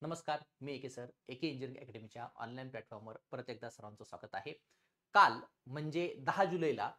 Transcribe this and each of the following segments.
नमस्कार, मी एके सर, एके इंजिनिअरिंग अकॅडमीच्या ऑनलाईन प्लॅटफॉर्मवर परत एकदा सर्वांचं स्वागत आहे. काल म्हणजे 10 जुलैला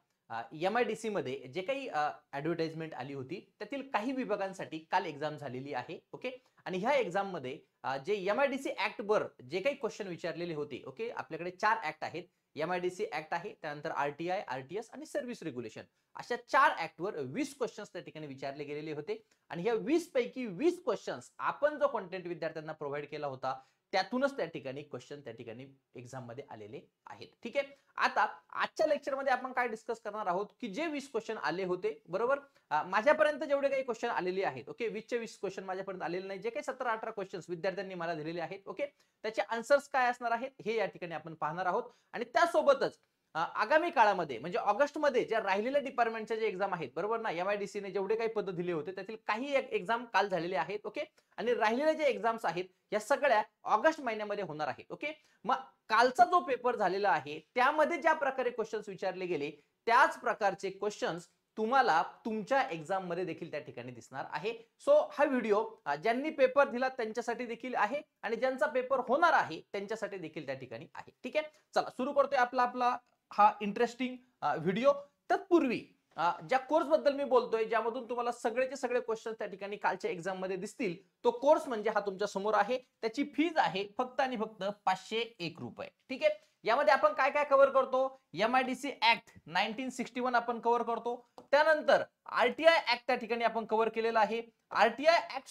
MIDC मध्ये जे काही ॲडव्हर्टाइजमेंट आली होती, त्यातील काही विभागांसाठी काल एक्झाम झालेली आहे. ओके. आणि ह्या एक्झाममध्ये जे MIDC ॲक्टवर जे काही क्वेश्चन विचारलेले होते, ओके, आपल्याकडे 4 ॲक्ट आहेत. MIDC ॲक्ट आहे, त्यानंतर RTI, RTS आणि सर्व्हिस रेग्युलेशन. अशा 4 ॲक्टवर 20 क्वेश्चन्स त्या ठिकाणी विचारले गेलेले होते. आणि ह्या 20 पैकी 20 क्वेश्चन्स आपण जो कंटेंट विद्यार्थ्यांना प्रोव्हाइड केला होता, त्यातूनच त्या ठिकाणी क्वेश्चन त्या ठिकाणी एक्झाम मध्ये आलेले आहेत. ठीक आहे. आता आजच्या लेक्चर मध्ये आपण काय डिस्कस करणार आहोत की जे 20 क्वेश्चन आले होते, बरोबर, माझ्यापर्यंत जेवढे काही क्वेश्चन आलेले आहेत, ओके, 20 चे 20 क्वेश्चन माझ्यापर्यंत आलेले नाही, जे काही 17-18 क्वेश्चन्स विद्यार्थ्यांनी मला दिलेले आहेत, ओके, त्याचे आन्सर्स काय असणार आहेत हे या ठिकाणी आपण पाहणार आहोत. आणि त्यासोबतच आगामी काळामध्ये म्हणजे ऑगस्ट मध्ये ज्या राहिलेल्या डिपार्टमेंटच्या जे एक्झाम आहेत, बरोबर ना, MIDC ने जेवढे काही पद दिले होते त्यातील काही एक्झाम काल झालेले आहेत. ओके. आणि राहिलेले जे एक्झाम्स आहेत या सगळ्या ऑगस्ट महिन्यामध्ये होणार आहेत. ओके. मग कालचा जो पेपर झालेला आहे त्यामध्ये ज्या प्रकारे क्वेश्चन्स विचारले गेले त्याच प्रकारचे क्वेश्चन्स तुम्हाला तुमच्या एक्झाम मध्ये देखील त्या ठिकाणी दिसणार आहे. सो हा व्हिडिओ ज्यांनी पेपर दिला त्यांच्यासाठी देखील आहे आणि ज्यांचा पेपर होणार आहे त्यांच्यासाठी देखील त्या ठिकाणी आहे. ठीक आहे. चला सुरू करतोय आपला हा इंटरेस्टिंग व्हिडिओ. तत्पूर्वी ज्या कोर्स बद्दल मी बोलतोय, ज्यामधून तुम्हाला सगळेचे सगळे क्वेश्चन त्या ठिकाणी कालच्या एक्झाम मध्ये दिसतील, तो कोर्स म्हणजे हा तुमच्या समोर आहे. त्याची फीज आहे फक्त आणि फक्त 501 रुपये. ठीक आहे. यामध्ये आपण काय काय कव्हर करतो? MIDC ऍक्ट 1961 आपण कव्हर करतो. त्यानंतर RTI ऍक्ट त्या ठिकाणी आपण कव्हर केलेला आहे. RTI ऍक्ट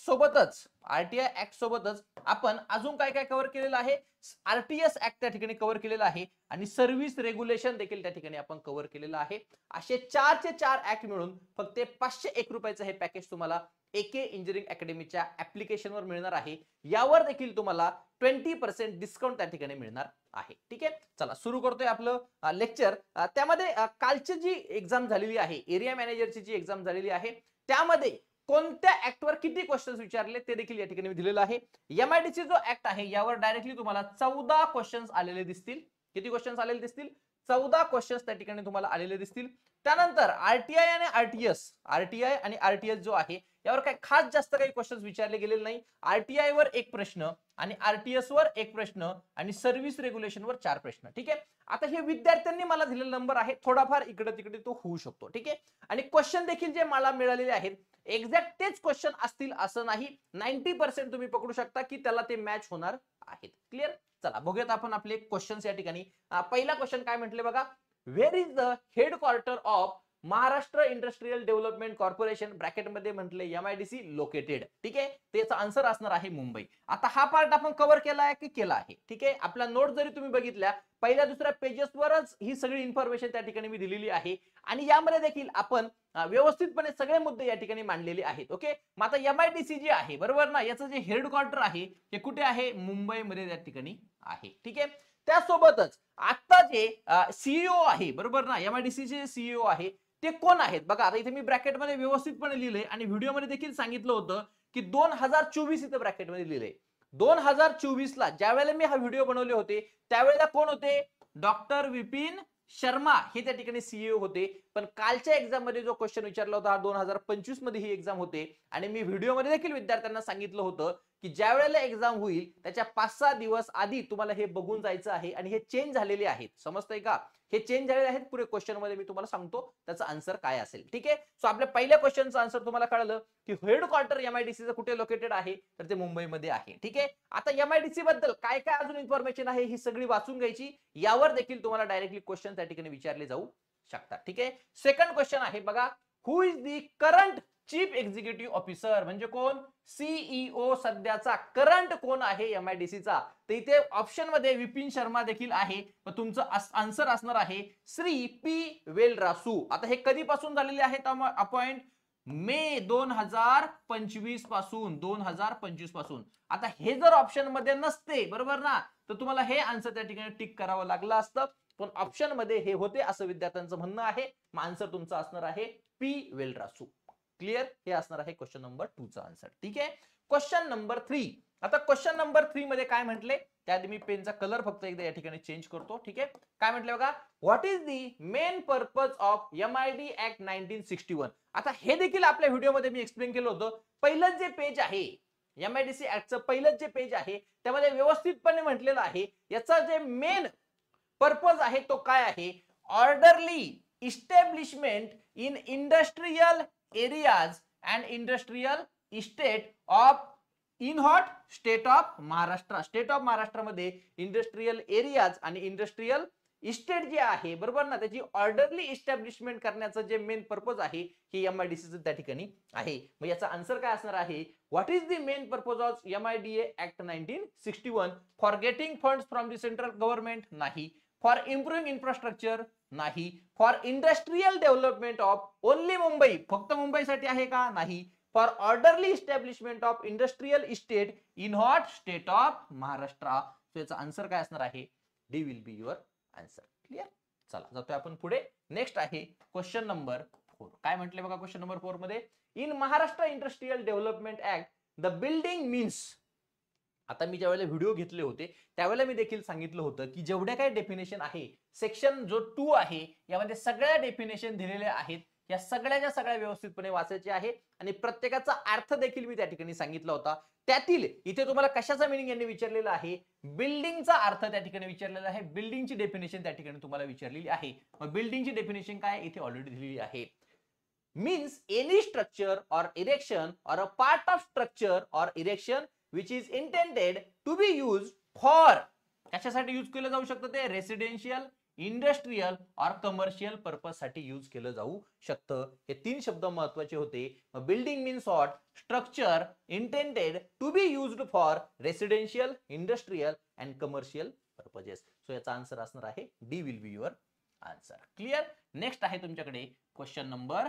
सोबतच आपण अजून काय काय कव्हर केलेलं आहे? RTS ऍक्ट त्या ठिकाणी कव्हर केलेला आहे आणि सर्व्हिस रेग्युलेशन देखील त्या ठिकाणी आपण कव्हर केलेलं आहे. असे 4 चे 4 ऍक्ट मिळून फक्त 501 रुपयाचं हे पॅकेज तुम्हाला एके इंजिनिअरिंग अकॅडमीच्या ऍप्लिकेशनवर मिळणार आहे. यावर देखील तुम्हाला 20% डिस्काउंट त्या ठिकाणी मिळणार आहे. ठीक आहे. चला सुरू करतोय आपलं लेक्चर. त्यामध्ये कालची जी एक्झाम झालेली आहे, एरिया मॅनेजरची जी एक्झाम झालेली आहे, त्यामध्ये कोणत्या ऍक्टवर किती क्वेश्चन्स विचारले ते देखील या ठिकाणी दिलेलं आहे. MIDC जो ऍक्ट आहे यावर डायरेक्टली तुम्हाला 14 क्वेश्चन्स आलेले दिसतील. किती क्वेश्चन्स आलेले दिसतील? 14 क्वेश्चन्स त्या ठिकाणी तुम्हाला आलेले दिसतील. त्यानंतर RTI आणि RTS जो आहे यावर काही खास जास्त काही क्वेश्चन्स विचारले गेलेले नाही. RTI वर एक प्रश्न आणि RTS वर एक प्रश्न आणि सर्व्हिस रेग्युलेशन वर 4 प्रश्न. ठीक आहे. आता हे विद्यार्थ्यांनी मला दिलेला नंबर आहे, थोडाफार इकडे तिकडे तो होऊ शकतो. ठीक आहे. आणि क्वेश्चन देखील जे मला मिळालेले आहेत एक्झॅक्ट तेच क्वेश्चन असतील असं नाही. 90% तुम्ही पकडू शकता की त्याला ते मॅच होणार आहेत. क्लिअर? चला बघूयात आपण आपले क्वेश्चन्स या ठिकाणी. पहिला क्वेश्चन काय म्हटले बघा, where is the headquarter of Maharashtra industrial development corporation ब्रॅकेटमध्ये म्हटले MIDC लोकेटेड. ठीक आहे. त्याचा आन्सर असणार आहे मुंबई. आता हा पार्ट आपण कव्हर केला आहे की केला आहे? ठीक आहे. आपला नोट जरी तुम्ही बघितल्या पहिल्या दुसऱ्या पेजेसवरच ही सगळी इन्फॉर्मेशन त्या ठिकाणी मी दिलेली आहे आणि यामध्ये देखील आपण व्यवस्थितपणे सगळे मुद्दे या ठिकाणी मांडलेले आहेत. ओके. मग आता MIDC जे आहे, बरोबर ना, याचं जे हेडक्वार्टर आहे हे कुठे आहे? मुंबईमध्ये त्या ठिकाणी आहे. ठीक आहे. त्यासोबतच आता जे CEO आहे, बरोबर ना, MIDC चे CEO आहे ते कोण आहेत बघा. आता इथे मी ब्रॅकेटमध्ये व्यवस्थितपणे लिहिलंय आणि व्हिडिओमध्ये देखील सांगितलं होतं की 2024 इथे ब्रॅकेटमध्ये लिहिलंय. 2024 ला ज्या वेळेला मी हा व्हिडिओ बनवले होते त्यावेळेला कोण होते? डॉक्टर विपिन शर्मा हे त्या ठिकाणी CEO होते. पण कालच्या एक्झाम मध्ये जो क्वेश्चन विचारला होता 2025 मध्ये ही एक्झाम होते आणि मी व्हिडिओमध्ये देखील विद्यार्थ्यांना सांगितलं होतं की ज्या वेळेला एक्झाम होईल त्याच्या 5-6 दिवस आधी तुम्हाला हे बघून जायचं आहे आणि हे चेंज झालेले आहेत. समजतंय का? हे चेंज झालेले आहेत. पुढे क्वेश्चन मध्ये मी तुम्हाला सांगतो त्याचा आन्सर काय असेल. ठीक आहे. सो आपल्या पहिल्या क्वेश्चनचा आन्सर तुम्हाला कळलं की हेडक्वार्टर MIDC कुठे लोकेटेड आहे, तर ते मुंबईमध्ये आहे. ठीक आहे. आता MIDC बद्दल काय काय अजून इन्फॉर्मेशन आहे ही सगळी वाचून घ्यायची. यावर देखील तुम्हाला डायरेक्टली क्वेश्चन त्या ठिकाणी विचारले जाऊ शकतात. ठीक आहे. सेकंड क्वेश्चन आहे बघा, who is the current chief executive officer, म्हणजे कोण? CEO सध्याचा करंट कोण आहे MIDC चा? तर इथे ऑप्शन मध्ये विपिन शर्मा देखील आहे. मग तुमचं आन्सर असणार आहे श्री P वेलरासू. आता हे कधीपासून झालेले आहेत अपॉइंट? मे 2025 पासून. आता हे जर ऑप्शन मध्ये नसते, बरोबर ना, तर तुम्हाला हे आन्सर त्या ठिकाणी टिक करावं लागलं असतं. पण ऑप्शन मध्ये हे होते असं विद्यार्थ्यांचं म्हणणं आहे. मग आन्सर तुमचा असणार आहे P वेलरासू. क्लिअर? हे असणार आहे क्वेश्चन नंबर 2 चा आन्सर. ठीक आहे. Question number 3. आता क्वेश्चन नंबर 3 मध्ये काय म्हटले त्याआधी मी पेनचा कलर फक्त एकदा या ठिकाणी चेंज करतो. ठीक आहे. काय म्हटले बघा, what is the main purpose of MID act 1961. आता हे देखील आपल्या व्हिडिओमध्ये मी एक्सप्लेन केलं होतं. पहिलं जे पेज आहे MIDC ऍक्टचं पहिलं जे पेज आहे त्यामध्ये व्यवस्थितपणे म्हटलेलं आहे याचा जे मेन पर्पज आहे तो काय आहे, orderly establishment in industrial areas and industrial estate of in hot state of Maharashtra. State of महाराष्ट्रामध्ये इंडस्ट्रियल एरियाज आणि इंडस्ट्रियल इस्टेट जे आहे बरोबर ना, त्याची ऑर्डरली इस्टॅब्लिशमेंट करण्याचं जे मेन पर्पज आहे हे MIDC त्या ठिकाणी आहे. मग याचा आन्सर काय असणार आहे, what is the main purpose of MIDA act 1961? For getting funds from the central government? नाही. For improving infrastructure? नाही. For industrial development of only Mumbai? फक्त मुंबईसाठी आहे का? नाही. For orderly establishment of industrial estate in hot state of Maharashtra? So याचा answer काय असणार आहे, D will be your answer. Clear. चला जातोय आपण पुढे. नेक्स्ट आहे क्वेश्चन नंबर 4. काय म्हटले बघा क्वेश्चन नंबर 4 मध्ये, in Maharashtra industrial development act the building means. आता मी ज्यावेळेला व्हिडिओ घेतले होते त्यावेळेला मी देखील सांगितलं होतं की जेवढ्या काही डेफिनेशन आहे सेक्शन जो 2 आहे यामध्ये सगळ्या डेफिनेशन दिलेल्या आहेत. या सगळ्याच्या सगळ्या व्यवस्थितपणे वाचायचे आहे आणि प्रत्येकाचा अर्थ देखील मी त्या ठिकाणी सांगितला होता. त्यातील इथे तुम्हाला कशाचा मिनिंग यांनी विचारलेला आहे, बिल्डिंगचा अर्थ त्या ठिकाणी विचारलेला आहे. बिल्डिंगची डेफिनेशन त्या ठिकाणी तुम्हाला विचारलेली आहे. मग बिल्डिंगची डेफिनेशन काय इथे ऑलरेडी दिलेली आहे. Means any structure or erection or a part of structure or erection which is intended to be used for, कशासाठी यूज केलं जाऊ शकतं ते, रेसिडेन्शियल, इंडस्ट्रियल और कमर्शियल पर्पज साठी यूज केलं जाऊ शकतं. हे 3 शब्द महत्वाचे होते. Building means what, structure intended to be used for residential, industrial and commercial purposes. So याचा आन्सर असणार आहे D will be your answer. Clear. Next आहे तुमच्याकडे क्वेश्चन नंबर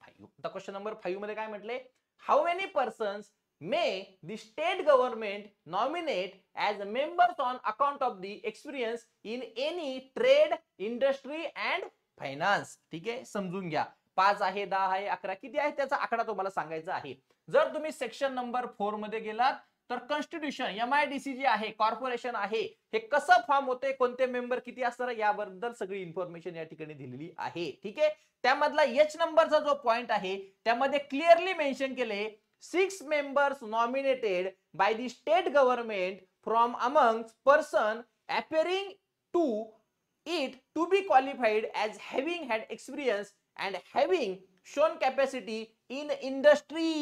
5. आता क्वेश्चन नंबर 5 मध्ये काय म्हटले, how many persons may the state government nominate as members on account of the experience in any trade, industry and finance? ठीक आहे, समजून घ्या. 5 आहे, 10 आहे, 11 किती आहे त्याचा आकडा तुम्हाला सांगायचा आहे. जर तुम्ही सेक्शन नंबर 4 मध्ये गेलात तर कॉन्स्टिट्यूशन MIDC जे आहे कॉर्पोरेशन आहे हे कसं फॉर्म होते, कोणते मेंबर किती असणार याबद्दल सगळी इन्फॉर्मेशन या ठिकाणी दिलेली आहे. ठीक आहे. त्यामधला H नंबरचा जो पॉइंट आहे त्यामध्ये क्लिअरली मेन्शन केले 6 members nominated by the state government from amongst person appearing to it to be qualified as having had experience and having shown capacity in industry,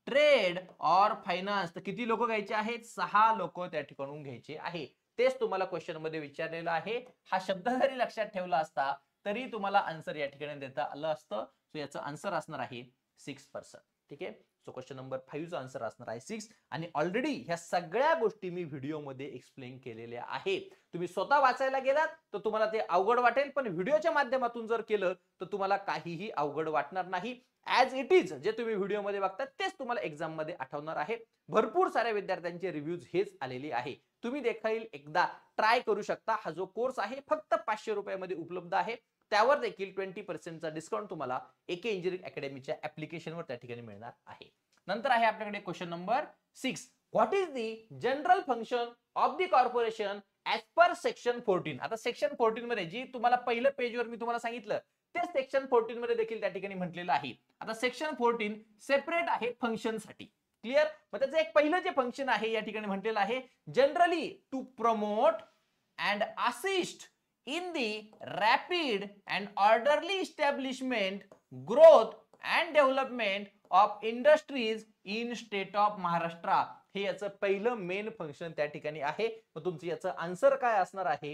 trade or finance. तर किती लोक घ्यायचे आहेत, 6 लोक त्या ठिकाणून घ्यायचे आहे. तेच तुम्हाला क्वेश्चन मध्ये विचारलेलं आहे. हा शब्द जरी लक्षात ठेवला असता तरी तुम्हाला आन्सर या ठिकाणी देता आलं असतं. सो याचं आन्सर असणार आहे 6%. ठीक आहे. सो क्वेश्चन नंबर 5 चा आन्सर असणार आहे 6. आणि ऑलरेडी ह्या सगळ्या गोष्टी मी व्हिडिओ मध्ये एक्सप्लेन केलेल्या आहेत. तुम्ही स्वतः वाचायला गेलात तर तुम्हाला ते अवघड वाटेल, पण व्हिडिओच्या माध्यमातून जर केलं तर तुम्हाला काहीही अवघड वाटणार नाही. ऍज इट इज जे तुम्ही व्हिडिओ मध्ये बघतात तेच तुम्हाला एक्झाम मध्ये आठवणार आहे. भरपूर साऱ्या विद्यार्थ्यांचे रिव्ह्यूज हेच आलेले आहे. तुम्ही देखील एकदा ट्राय करू शकता. हा जो कोर्स आहे फक्त 500 रुपयामध्ये उपलब्ध आहे. त्यावर देखील 20% चा डिस्काउंट तुम्हाला एके इंजिनिअरिंग अकॅडमीच्या ऍप्लिकेशनवर त्या ठिकाणी मिळणार आहे. नंतर आहे आपल्याकडे question number 6. What is the general function of the corporation as per section 14? आता सेक्शन 14 मध्ये जी तुम्हाला पहिलं पेजवर मी तुम्हाला सांगितलं ते सेक्शन 14 मध्ये देखील त्या ठिकाणी म्हटलेलं आहे. आता सेक्शन 14 सेपरेट आहे फंक्शन साठी. क्लिअर. मग त्याचं एक पहिलं जे फंक्शन आहे या ठिकाणी म्हटलेलं आहे generally to promote and assist in the rapid and orderly establishment, growth and development of industries in state of Maharashtra. हे याचं पहिलं मेन फंक्शन त्या ठिकाणी आहे. मग तुमचं याचं आन्सर काय असणार आहे,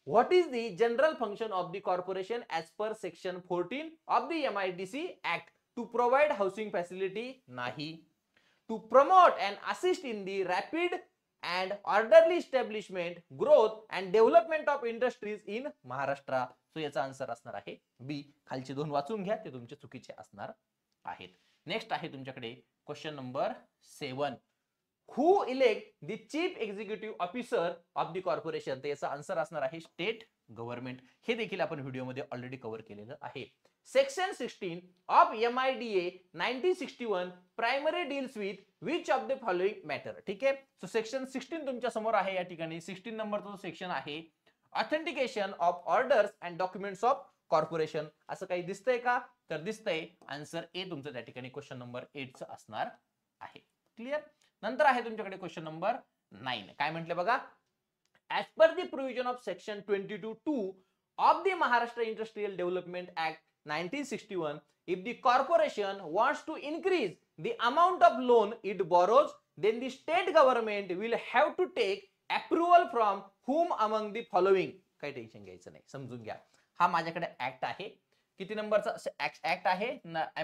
what is the general function of the corporation as per section 14 of the MIDC act? To provide housing facility? नाही. To promote and assist in the rapid and orderly establishment, growth and development of industries in Maharashtra. So याचा answer असणार आहे बी. खालचे 2 वाचून घ्या, ते तुमचे चुकीचे असणार आहेत. नेक्स्ट आहे तुमच्याकडे question number 7. Who elect the chief executive officer of the corporation? तर याचा आन्सर असणार आहे स्टेट गव्हर्नमेंट. हे देखील आपण व्हिडिओमध्ये ऑलरेडी कव्हर केलेलं आहे. Section 16 of MIDA 1961 primary deals with which of the following matter? ठीक आहे. सो सेक्शन 16 तुमच्या समोर आहे या ठिकाणी. 16 नंबरचा जो सेक्शन आहे authentication of orders and documents of corporation. असं काही दिसतंय का? तर दिसतंय आन्सर ए तुमचं त्या ठिकाणी क्वेश्चन नंबर 8 चं असणार आहे. क्लिअर. नंतर आहे तुमच्याकडे क्वेश्चन नंबर 9. काय म्हटले बघा, as per the provision of section 22(2) of the Maharashtra Industrial Development Act 1961, if the corporation wants to increase the amount of loan it borrows, then the state government will have to take approval from whom among the following. काही tension घ्यायचं नाही, समजून घ्या. हा माझ्याकडे act आहे. किती नंबरचा ऍक्ट आहे?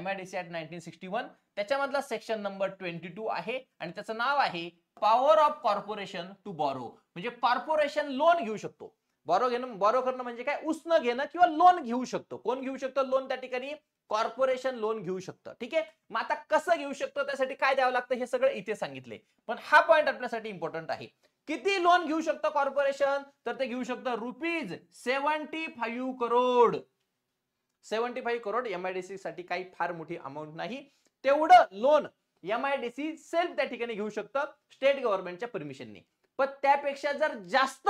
MIDC act 1961. त्याच्यामधला सेक्शन नंबर 22 आहे आणि त्याचं नाव आहे power of corporation to borrow. म्हणजे कॉर्पोरेशन लोन घेऊ शकतो. बॉरो करणं म्हणजे काय? उसनं घेणं किंवा लोन घेऊ शकतो. कोण घेऊ शकतो लोन त्या ठिकाणी? कॉर्पोरेशन लोन घेऊ शकतं. ठीक आहे. मग आता कसं घेऊ शकतो, त्यासाठी काय द्यावं लागतं हे सगळं इथे सांगितले. पण हा पॉइंट आपल्यासाठी इम्पॉर्टंट आहे. किती लोन घेऊ शकतं कॉर्पोरेशन? तर ते घेऊ शकतं ₹75 करोड. 75 करोड. MIDC साठी काही फार मोठी अमाऊंट नाही. तेवढं लोन MIDC सेल्फ त्या ठिकाणी घेऊ शकतं स्टेट गव्हर्नमेंटच्या परमिशनने. पण त्यापेक्षा जर जास्त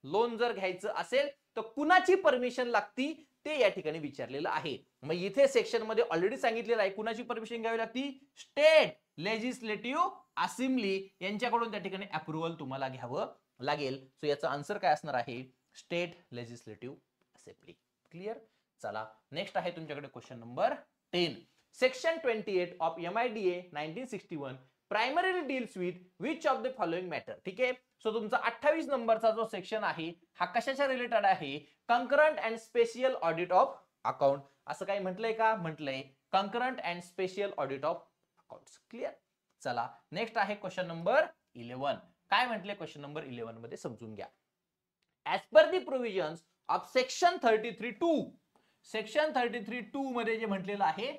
लोन जर घ्यायचं असेल तर कुणाची परमिशन लागती ते या ठिकाणी विचारलेलं आहे. मग इथे सेक्शन मध्ये ऑलरेडी सांगितलेलं आहे कुणाची परमिशन घ्यावी लागती? स्टेट लेजिस्लेटिव्ह असेंब्ली यांच्याकडून त्या ठिकाणी अप्रुव्हल तुम्हाला घ्यावं लागेल. सो याचा आन्सर काय असणार आहे? State legislative assembly. क्लिअर. चला नेक्स्ट आहे तुमच्याकडे question number 10. Section 28 of MIDA 1961 primarily deals with which of the following matter. ठीक आहे. सो तुमचा 28 नंबरचा जो सेक्शन आहे हा कशाच्या रिलेटेड आहे? Concurrent and special audit of account. असं काही म्हटलंय का? म्हटलंय concurrent and special audit of accounts. Clear. चला नेक्स्ट आहे क्वेश्चन नंबर 11. काय म्हटले क्वेश्चन नंबर 11 मध्ये समजून घ्या. As per the provisions of section 33(2) section 33(2) मध्ये जे म्हटलेलं आहे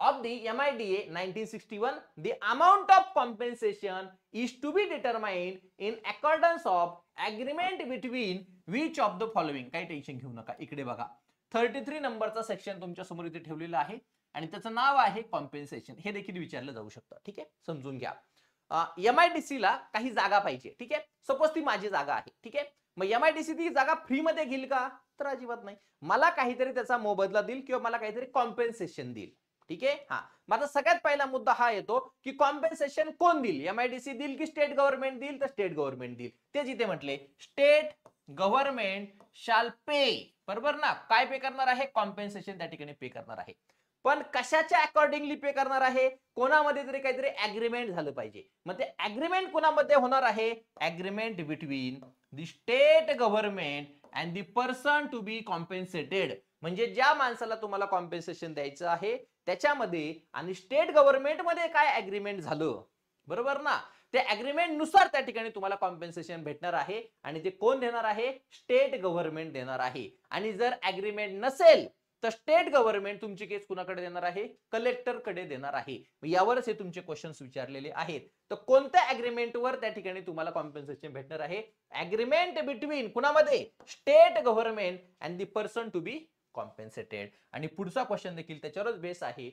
of the MIDA 1961, the amount of compensation is to be determined in accordance of agreement between which of the following. काही टेन्शन घेऊ नका. इकडे बघा 33 नंबरचा सेक्शन तुमच्या समोर इथे ठेवलेला आहे आणि त्याचं नाव आहे कॉम्पेन्सेशन. हे देखील विचारलं जाऊ शकतं. ठीक आहे. समजून घ्या. MIDC ला काही जागा पाहिजे. ठीक आहे. सपोज ती माझी जागा आहे. ठीक आहे. मग MIDC ती जागा फ्री मध्ये घेईल का? तर अजिबात नाही. मला काहीतरी त्याचा मोबदला देईल किंवा मला काहीतरी कॉम्पेन्सेशन देईल. ठीक आहे. हा माझा सगळ्यात पहिला मुद्दा हा येतो की कॉम्पेन्सेशन कोण देईल? MIDC देईल की स्टेट गव्हर्नमेंट देईल? तर स्टेट गव्हर्नमेंट देईल. ते जिथे म्हटले स्टेट गव्हर्नमेंट शाल पे. बरोबर ना. काय पे करणार आहे? कॉम्पेन्सेशन त्या ठिकाणी पे करणार आहे. पण कशाच्या अकॉर्डिंगली पे करणार आहे? कोणामध्ये तरी काहीतरी अग्रीमेंट झालं पाहिजे. मग ते अग्रीमेंट कोणामध्ये होणार आहे? Agreement between the state government and the person to be compensated. म्हणजे ज्या माणसाला तुम्हाला कॉम्पेन्सेशन द्यायचं आहे त्याच्यामध्ये आणि स्टेट गव्हर्नमेंट मध्ये काय अग्रीमेंट झालं, बरोबर ना, त्या अग्रीमेंट नुसार त्या ठिकाणी तुम्हाला कॉम्पेन्सेशन भेटणार आहे आणि ते कोण देणार आहे? स्टेट गव्हर्नमेंट देणार आहे. आणि जर अग्रीमेंट नसेल तर स्टेट गव्हर्नमेंट तुमची केस कुणाकडे देणार आहे? कलेक्टर कडे देणार आहे. यावरच हे तुमचे क्वेश्चन्स विचारलेले आहेत. तर कोणत्या अग्रीमेंटवर त्या ठिकाणी तुम्हाला कॉम्पेन्सेशन भेटणार आहे? अग्रीमेंट बिटवीन कुणामध्ये? State government and the person to be compensated. आणि पुढचा क्वेश्चन देखील त्याच्यावरच बेस आहे.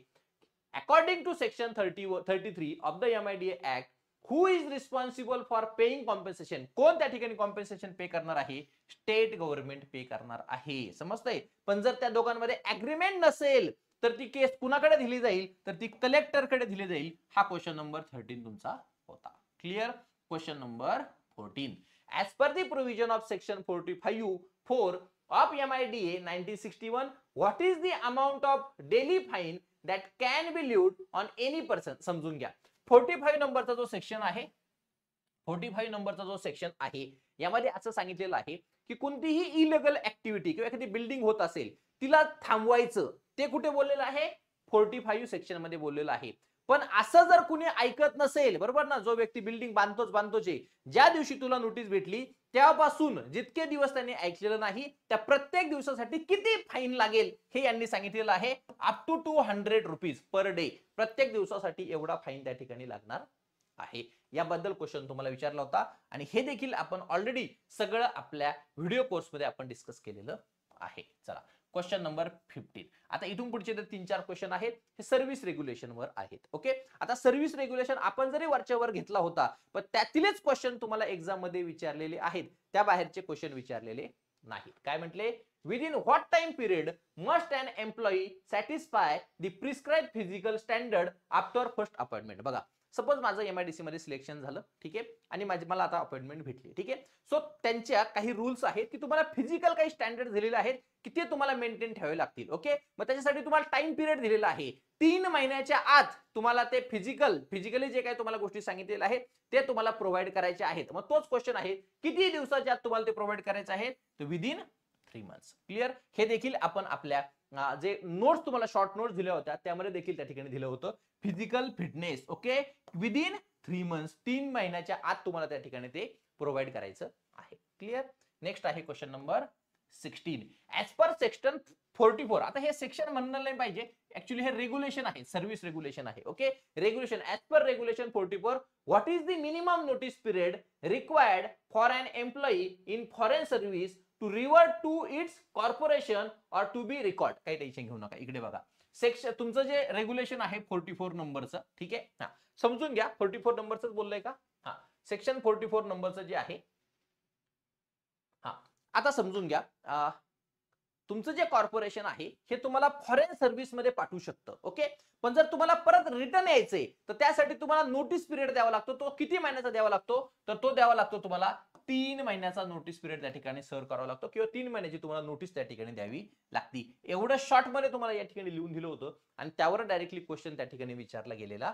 According to section 33 of the MIDA act, who is responsible for paying compensation. कोण त्या ठिकाणी कॉम्पेन्सेशन पे करणार आहे? स्टेट गव्हर्नमेंट पे करणार आहे. समजतंय. पण जर त्या दोघांमध्ये अग्रीमेंट नसेल तर ती केस कुणाकडे दिली जाईल? तर ती कलेक्टर कडे दिली जाईल. हा क्वेश्चन नंबर 13 तुमचा होता. Clear. Question number 14. As per the provision of section 45(4) of MIDA 1961, what is the amount of daily fine that can be levied on any person. समजून घ्या. 45 नंबरचा जो सेक्शन आहे, 45 नंबरचा जो सेक्शन आहे यामध्ये असं सांगितलेलं आहे की कोणतीही इलिगल ऍक्टिव्हिटी किंवा एखादी बिल्डिंग होत असेल तिला थांबवायचं, ते कुठे बोललेलं आहे? 45 सेक्शन मध्ये बोललेलं आहे. पण असं जर कुणी ऐकत नसेल, बरोबर ना, जो व्यक्ती बिल्डिंग बांधतोच आहे, ज्या दिवशी तुला नोटीस भेटली त्यापासून जितके दिवस त्यांनी ऐकलेलं नाही त्या प्रत्येक दिवसासाठी किती फाईन लागेल हे यांनी सांगितलेलं आहे. Up to 200 rupees per day. प्रत्येक दिवसासाठी एवढा फाईन त्या ठिकाणी लागणार आहे. याबद्दल क्वेश्चन तुम्हाला विचारला होता आणि हे देखील आपण ऑलरेडी सगळं आपल्या व्हिडिओ कोर्स मध्ये आपण डिस्कस केलेलं आहे. चला क्वेश्चन नंबर 15. आता इथून पुढचे 3-4 क्वेश्चन आहेत हे सर्व्हिस रेग्युलेशन वर आहेत. ओके. आता सर्व्हिस रेग्युलेशन आपण जरी वरच्यावर घेतला होता पण त्यातीलच क्वेश्चन तुम्हाला एक्झाम मध्ये विचारलेले आहेत, त्या बाहेरचे क्वेश्चन विचारलेले नाहीत. काय म्हटले? Within what time period must an employee satisfy the prescribe physical standard after first appointment. बघा, सपोज माझं MIDC मध्ये सिलेक्शन झालं, ठीक आहे, आणि मला आता अपॉइंटमेंट भेटली, ठीक आहे. सो त्यांच्या काही रूल्स आहेत की तुम्हाला फिजिकल काही स्टँडर्ड दिलेले आहेत की ते तुम्हाला मेंटेन ठेवावे लागतील. ओके, मग त्याच्यासाठी तुम्हाला टाइम पिरियड दिलेला आहे. 3 महिन्याच्या आत तुम्हाला ते फिजिकली जे काही तुम्हाला गोष्टी सांगितलेल्या आहेत ते तुम्हाला प्रोव्हाइड करायचे आहेत. मग तोच क्वेश्चन आहे, किती दिवसाच्या आत तुम्हाला ते प्रोव्हाइड करायचे आहेत? तर विदिन 3 मंथ्स. क्लिअर? हे देखील आपण आपल्या जे नोट्स तुम्हाला शॉर्ट नोट्स दिल्या होत्या त्यामध्ये देखील त्या ठिकाणी दिलं होतं, physical fitness. Okay, within 3 months, 3 महिन्याच्या आत तुम्हाला त्या ठिकाणी ते प्रोव्हाइड करायचं आहे. क्लिअर? नेक्स्ट आहे question number 16. As per section 44. आता हे सेक्शन म्हणलं नाही पाहिजे, ऍक्च्युली हे रेग्युलेशन आहे, सर्व्हिस रेग्युलेशन आहे. Okay, regulation. As per regulation 44, what is the minimum notice period required for an employee in foreign service to revert to its corporation और to be record? काही tension घेऊ नका. इकडे बघा, section तुमचं जे रेग्युलेशन आहे 44 नंबरचं, ठीक आहे, हा समजून घ्या. 44 नंबरच बोललोय का? हा, सेक्शन 44 नंबरचं जे आहे, हा आता समजून घ्या. तुमचं जे कॉर्पोरेशन आहे हे तुम्हाला फॉरेन सर्व्हिस मध्ये पाठवू शकतं. ओके, पण जर तुम्हाला परत रिटर्न यायचंय तर त्यासाठी तुम्हाला नोटीस पिरियड द्यावा लागतो. तो किती महिन्याचा द्यावा लागतो? तर तो द्यावा लागतो तुम्हाला 3 महिन्याचा नोटीस पिरियड त्या ठिकाणी सर्व करावा लागतो, किंवा 3 महिन्याची तुम्हाला नोटीस त्या ठिकाणी द्यावी लागते. एवढं शॉर्ट मध्ये तुम्हाला या ठिकाणी लिहून दिलं होतं आणि त्यावर डायरेक्टली क्वेश्चन त्या ठिकाणी विचारला गेलेला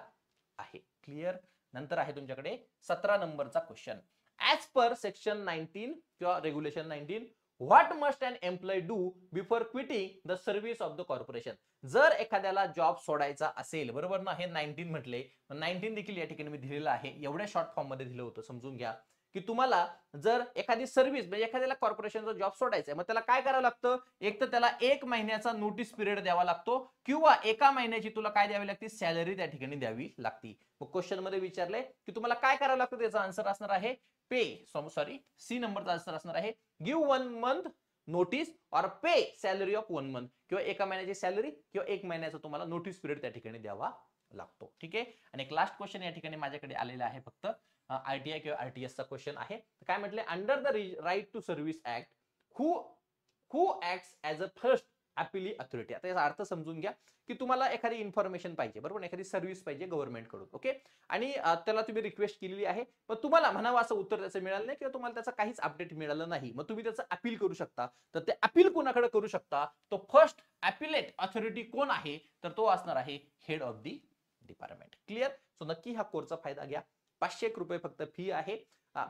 आहे. क्लिअर? नंतर आहे तुमच्याकडे 17 नंबरचा क्वेश्चन. ऍज पर सेक्शन 19 किंवा regulation 19, what must an employee do before quitting the service of the corporation? जर एखाद्याला जॉब सोडायचा असेल, बरोबर ना, हे 19 म्हटले, 19 देखील या ठिकाणी मी दिलेलं आहे, एवढ्या शॉर्ट फॉर्म मध्ये दिलं होतं. समजून घ्या की तुम्हाला जर एखादी सर्व्हिस म्हणजे एखाद्याला कॉर्पोरेशनचा जॉब सोडायचा आहे, मग त्याला काय करावं लागतं? एक तर त्याला 1 महिन्याचा नोटीस पिरियड द्यावा लागतो, किंवा 1 महिन्याची तुला काय द्यावी लागते? सॅलरी त्या ठिकाणी द्यावी लागते. मग क्वेश्चन मध्ये विचारले की तुम्हाला काय करावं लागतं? त्याचा आन्सर असणार आहे सी नंबरचा आन्सर असणार आहे, गिव्ह 1 मंथ नोटीस और पे सॅलरी ऑफ 1 मंथ. किंवा 1 महिन्याची सॅलरी किंवा 1 महिन्याचा तुम्हाला नोटीस पिरियड त्या ठिकाणी द्यावा लागतो. ठीक आहे. आणि एक लास्ट क्वेश्चन या ठिकाणी माझ्याकडे आलेला आहे, फक्त आरटीआय किंवा आरटीएस चा क्वेश्चन आहे. काय म्हटले? Under the right to service act who acts as a first appeal authority. आता याचा अर्थ समजून घ्या की तुम्हाला एखादी इन्फॉर्मेशन पाहिजे, बरोबर, एखादी सर्व्हिस पाहिजे गव्हर्नमेंट कडून. ओके, आणि त्याला तुम्ही रिक्वेस्ट केलेली आहे, पण तुम्हाला म्हणावं असं उत्तर त्याचं मिळालं नाही, किंवा तुम्हाला त्याचं काहीच अपडेट मिळालं नाही. मग तुम्ही त्याचं अपील करू शकता. तर ते अपील कोणाकडे करू शकता? तो फर्स्ट अपीलेट अथॉरिटी कोण आहे? तर तो असणार आहे head of the department. Clear? So नक्की हा कोर्सचा फायदा घ्या. 500 रुपये फक्त फी आहे.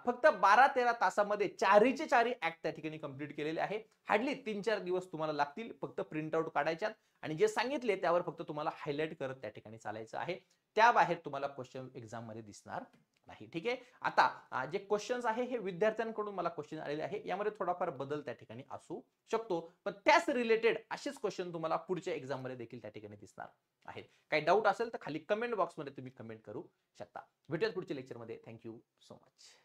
फक्त 12-13 तासामध्ये चारीचे चारी ऍक्ट त्या ठिकाणी कंप्लीट केलेले आहे. हार्डली 3-4 दिवस तुम्हाला लागतील फक्त प्रिंट आउट काढायच्यात, आणि जे सांगितले त्यावर फक्त तुम्हाला हायलाइट करत त्या ठिकाणी चालायचं आहे. त्या बाहेर तुम्हाला क्वेश्चन एक्झाम मध्ये दिसणार नाही. ठीक आहे. आता जे क्वेश्चन्स आहे हे विद्यार्थ्यांकडून मला क्वेश्चन आलेले आहे, यामध्ये थोडाफार बदल त्या ठिकाणी असू शकतो, पण त्याच रिलेटेड असेच क्वेश्चन तुम्हाला पुढच्या एक्झाम मध्ये देखील त्या ठिकाणी दिसणार आहेत. काही डाऊट असेल तर खाली कमेंट बॉक्स मध्ये तुम्ही कमेंट करू शकता. भेटूयात पुढच्या लेक्चर मध्ये. Thank you so much.